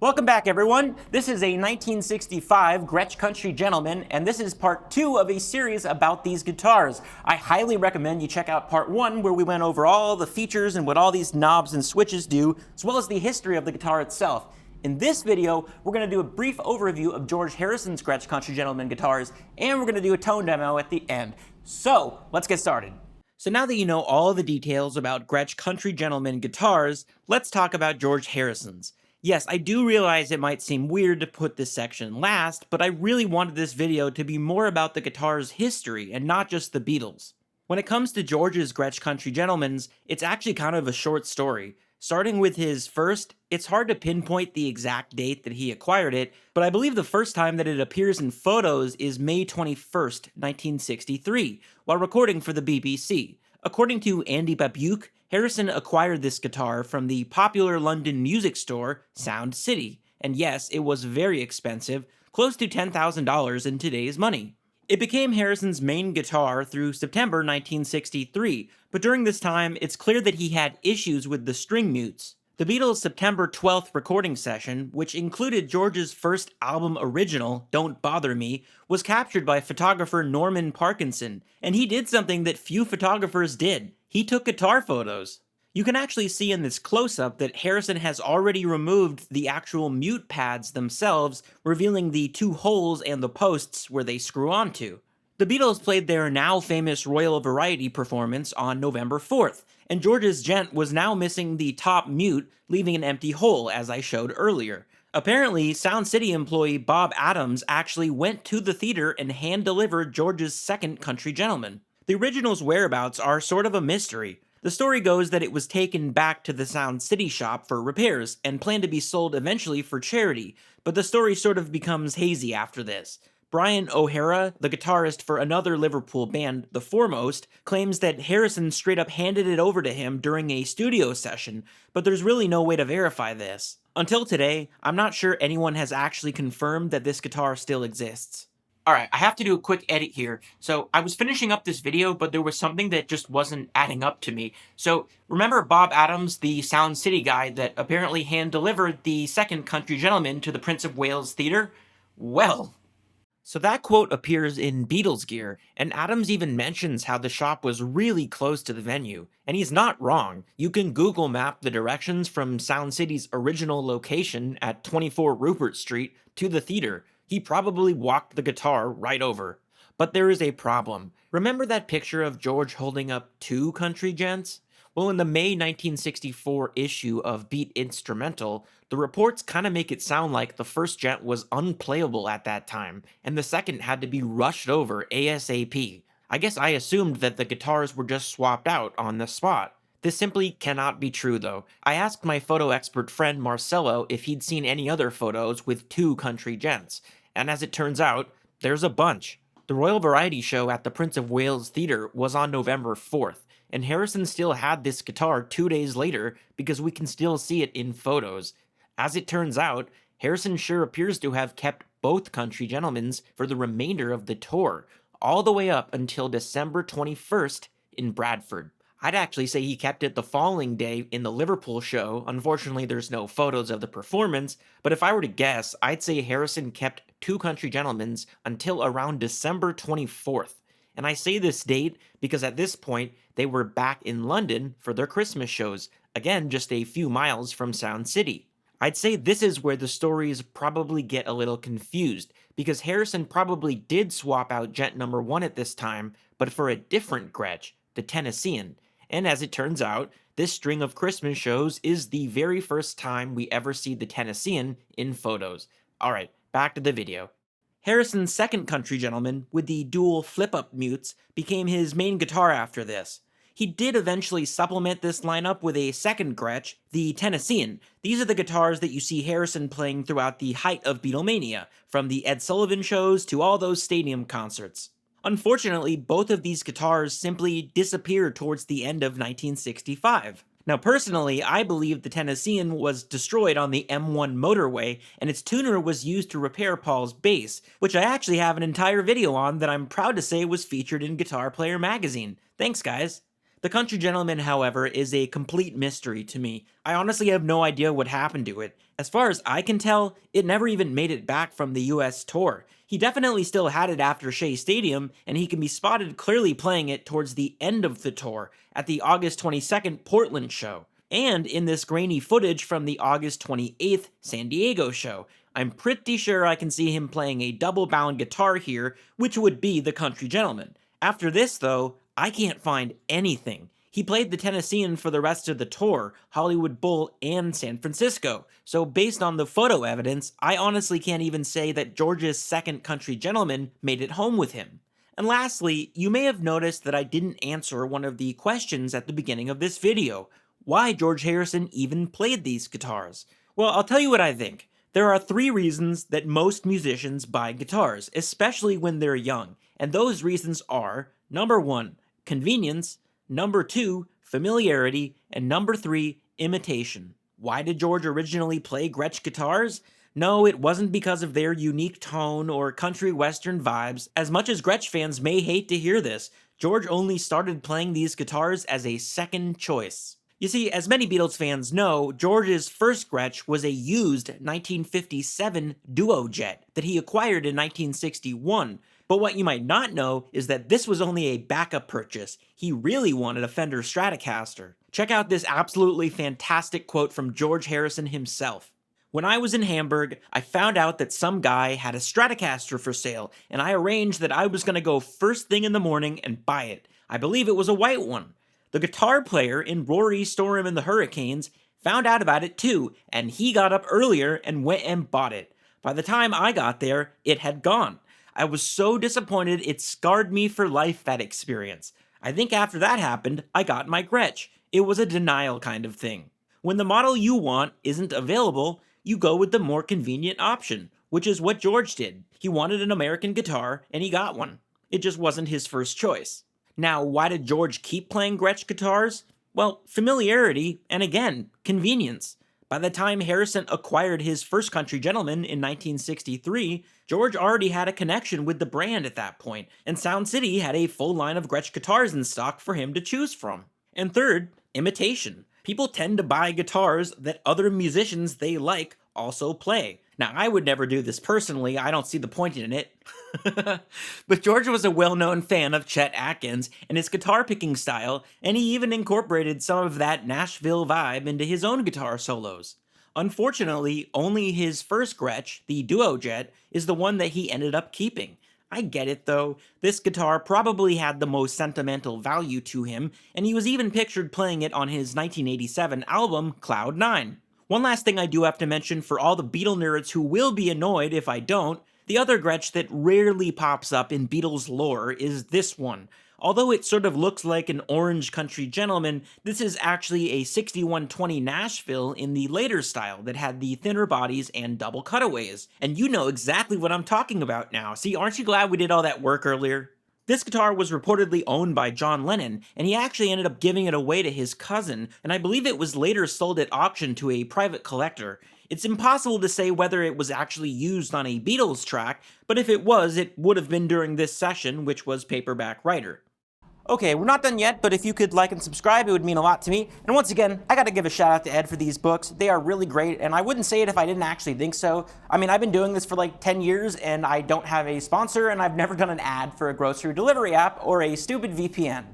Welcome back, everyone. This is a 1965 Gretsch Country Gentleman, and this is part 2 of a series about these guitars. I highly recommend you check out part 1, where we went over all the features and what all these knobs and switches do, as well as the history of the guitar itself. In this video, we're going to do a brief overview of George Harrison's Gretsch Country Gentleman guitars, and we're going to do a tone demo at the end. So, let's get started. So now that you know all the details about Gretsch Country Gentleman guitars, let's talk about George Harrison's. Yes, I do realize it might seem weird to put this section last, but I really wanted this video to be more about the guitar's history and not just the Beatles. When it comes to George's Gretsch Country Gentleman's, it's actually kind of a short story. Starting with his first, it's hard to pinpoint the exact date that he acquired it, but I believe the first time that it appears in photos is May 21st, 1963, while recording for the BBC. According to Andy Babuke, Harrison acquired this guitar from the popular London music store, Sound City, and yes, it was very expensive, close to $10,000 in today's money. It became Harrison's main guitar through September 1963, but during this time, it's clear that he had issues with the string mutes. The Beatles' September 12th recording session, which included George's first album original, Don't Bother Me, was captured by photographer Norman Parkinson, and he did something that few photographers did. He took guitar photos. You can actually see in this close-up that Harrison has already removed the actual mute pads themselves, revealing the two holes and the posts where they screw onto. The Beatles played their now famous Royal Variety performance on November 4th, and George's Gent was now missing the top mute, leaving an empty hole, as I showed earlier. Apparently, Sound City employee Bob Adams actually went to the theater and hand-delivered George's second Country Gentleman. The original's whereabouts are sort of a mystery. The story goes that it was taken back to the Sound City shop for repairs and planned to be sold eventually for charity, but the story sort of becomes hazy after this. Brian O'Hara, the guitarist for another Liverpool band, The Foremost, claims that Harrison straight up handed it over to him during a studio session, but there's really no way to verify this. Until today, I'm not sure anyone has actually confirmed that this guitar still exists. Alright, I have to do a quick edit here. So, I was finishing up this video, but there was something that just wasn't adding up to me. So, remember Bob Adams, the Sound City guy that apparently hand-delivered the second Country Gentleman to the Prince of Wales Theatre? Well, so that quote appears in Beatles gear, and Adams even mentions how the shop was really close to the venue. And he's not wrong. You can Google map the directions from Sound City's original location at 24 Rupert Street to the theater. He probably walked the guitar right over. But there is a problem. Remember that picture of George holding up two Country Gents? Well, in the May 1964 issue of Beat Instrumental, the reports kind of make it sound like the first Gent was unplayable at that time, and the second had to be rushed over ASAP. I guess I assumed that the guitars were just swapped out on the spot. This simply cannot be true, though. I asked my photo expert friend Marcello if he'd seen any other photos with two Country Gents, and as it turns out, there's a bunch. The Royal Variety show at the Prince of Wales Theatre was on November 4th, and Harrison still had this guitar 2 days later because we can still see it in photos. As it turns out, Harrison sure appears to have kept both Country Gentlemans for the remainder of the tour, all the way up until December 21st in Bradford. I'd actually say he kept it the following day in the Liverpool show. Unfortunately, there's no photos of the performance, but if I were to guess, I'd say Harrison kept two Country Gentlemans until around December 24th. And I say this date because at this point, they were back in London for their Christmas shows, again, just a few miles from Sound City. I'd say this is where the stories probably get a little confused, because Harrison probably did swap out Gent number 1 at this time, but for a different Gretsch, the Tennessean. And as it turns out, this string of Christmas shows is the very first time we ever see the Tennessean in photos. Alright, back to the video. Harrison's second Country Gentleman, with the dual flip-up mutes, became his main guitar after this. He did eventually supplement this lineup with a second Gretsch, the Tennessean. These are the guitars that you see Harrison playing throughout the height of Beatlemania, from the Ed Sullivan shows to all those stadium concerts. Unfortunately, both of these guitars simply disappeared towards the end of 1965. Now personally, I believe the Tennessean was destroyed on the M1 motorway, and its tuner was used to repair Paul's bass, which I actually have an entire video on that I'm proud to say was featured in Guitar Player magazine. Thanks guys! The Country Gentleman, however, is a complete mystery to me. I honestly have no idea what happened to it. As far as I can tell, it never even made it back from the US tour. He definitely still had it after Shea Stadium, and he can be spotted clearly playing it towards the end of the tour, at the August 22nd Portland show, and in this grainy footage from the August 28th San Diego show. I'm pretty sure I can see him playing a double-bound guitar here, which would be the Country Gentleman. After this, though, I can't find anything. He played the Tennessean for the rest of the tour, Hollywood Bowl, and San Francisco, so based on the photo evidence, I honestly can't even say that George's second Country Gentleman made it home with him. And lastly, you may have noticed that I didn't answer one of the questions at the beginning of this video: why George Harrison even played these guitars. Well, I'll tell you what I think. There are 3 reasons that most musicians buy guitars, especially when they're young, and those reasons are: number 1, convenience; number 2, familiarity; and number 3, imitation. Why did George originally play Gretsch guitars? No, it wasn't because of their unique tone or country western vibes. As much as Gretsch fans may hate to hear this, George only started playing these guitars as a second choice. You see, as many Beatles fans know, George's first Gretsch was a used 1957 Duo Jet that he acquired in 1961. But what you might not know is that this was only a backup purchase. He really wanted a Fender Stratocaster. Check out this absolutely fantastic quote from George Harrison himself. "When I was in Hamburg, I found out that some guy had a Stratocaster for sale, and I arranged that I was going to go first thing in the morning and buy it. I believe it was a white one. The guitar player in Rory Storm and the Hurricanes found out about it too, and he got up earlier and went and bought it. By the time I got there, it had gone. I was so disappointed it scarred me for life, that experience. I think after that happened, I got my Gretsch. It was a denial kind of thing. When the model you want isn't available, you go with the more convenient option, which is what George did. He wanted an American guitar, and he got one. It just wasn't his first choice. Now, why did George keep playing Gretsch guitars? Well, familiarity, and again, convenience. By the time Harrison acquired his first Country Gentleman in 1963, George already had a connection with the brand at that point, and Sound City had a full line of Gretsch guitars in stock for him to choose from. And third, imitation. People tend to buy guitars that other musicians they like also play. Now, I would never do this personally, I don't see the point in it. But George was a well-known fan of Chet Atkins and his guitar picking style, and he even incorporated some of that Nashville vibe into his own guitar solos. Unfortunately, only his first Gretsch, the Duo Jet, is the one that he ended up keeping. I get it though, this guitar probably had the most sentimental value to him, and he was even pictured playing it on his 1987 album, Cloud 9. One last thing I do have to mention for all the Beatle nerds who will be annoyed if I don't, the other Gretsch that rarely pops up in Beatles lore is this one. Although it sort of looks like an orange Country Gentleman, this is actually a 6120 Nashville in the later style that had the thinner bodies and double cutaways. And you know exactly what I'm talking about now. See, aren't you glad we did all that work earlier? This guitar was reportedly owned by John Lennon, and he actually ended up giving it away to his cousin, and I believe it was later sold at auction to a private collector. It's impossible to say whether it was actually used on a Beatles track, but if it was, it would have been during this session, which was Paperback Writer. Okay, we're not done yet, but if you could like and subscribe, it would mean a lot to me. And once again, I gotta give a shout out to Ed for these books. They are really great, and I wouldn't say it if I didn't actually think so. I mean, I've been doing this for like 10 years, and I don't have a sponsor, and I've never done an ad for a grocery delivery app or a stupid VPN.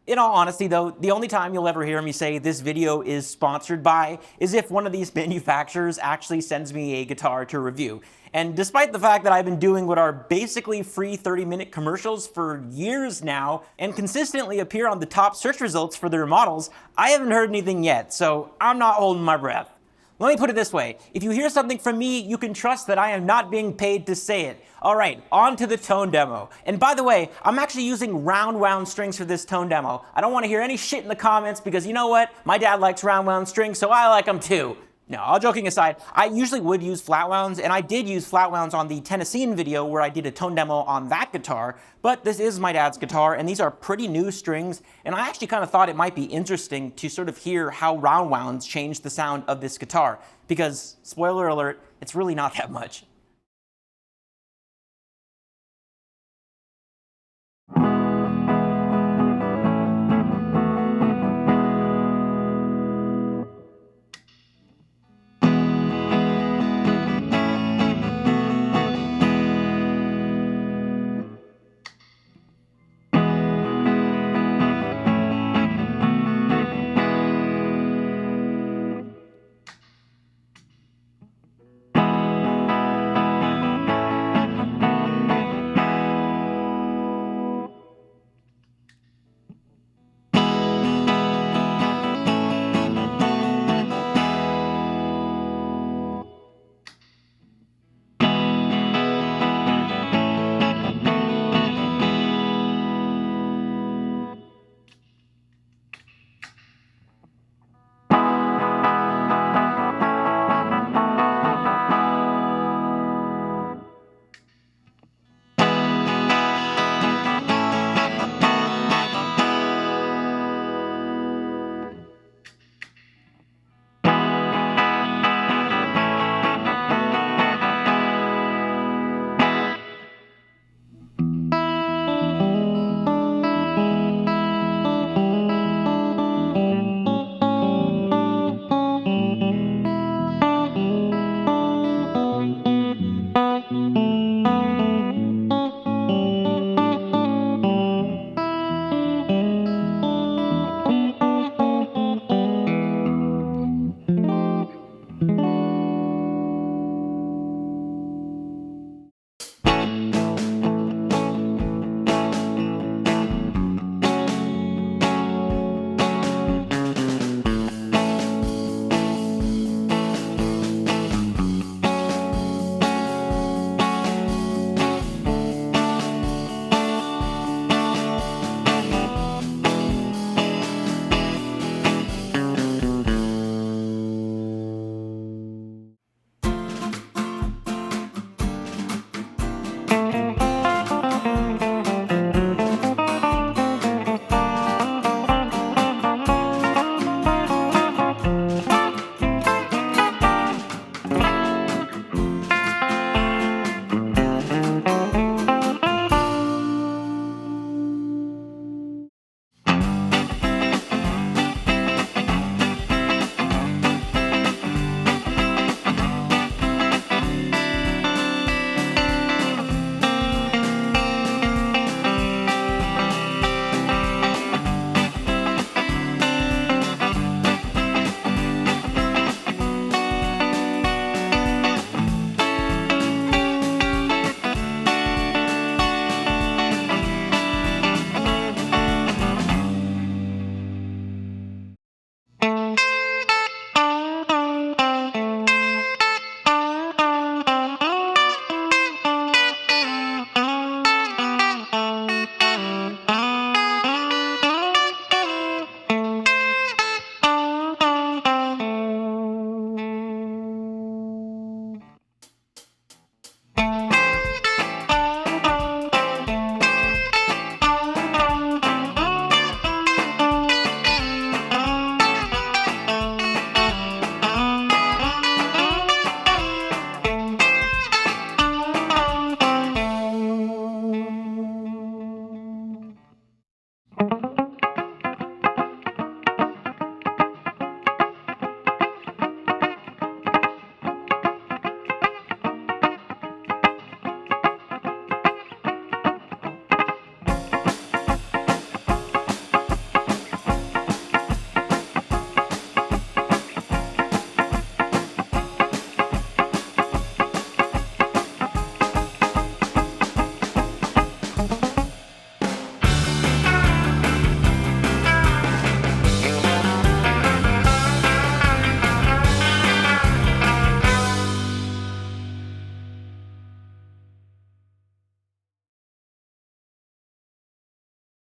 In all honesty though, the only time you'll ever hear me say this video is sponsored by is if one of these manufacturers actually sends me a guitar to review. And despite the fact that I've been doing what are basically free 30-minute commercials for years now and consistently appear on the top search results for their models, I haven't heard anything yet, so I'm not holding my breath. Let me put it this way, if you hear something from me, you can trust that I am not being paid to say it. Alright, on to the tone demo. And by the way, I'm actually using round wound strings for this tone demo. I don't want to hear any shit in the comments because you know what? My dad likes round wound strings, so I like them too. No, all joking aside, I usually would use flat wounds, and I did use flat wounds on the Tennessean video where I did a tone demo on that guitar, but this is my dad's guitar, and these are pretty new strings, and I actually kind of thought it might be interesting to sort of hear how round wounds change the sound of this guitar, because, spoiler alert, it's really not that much.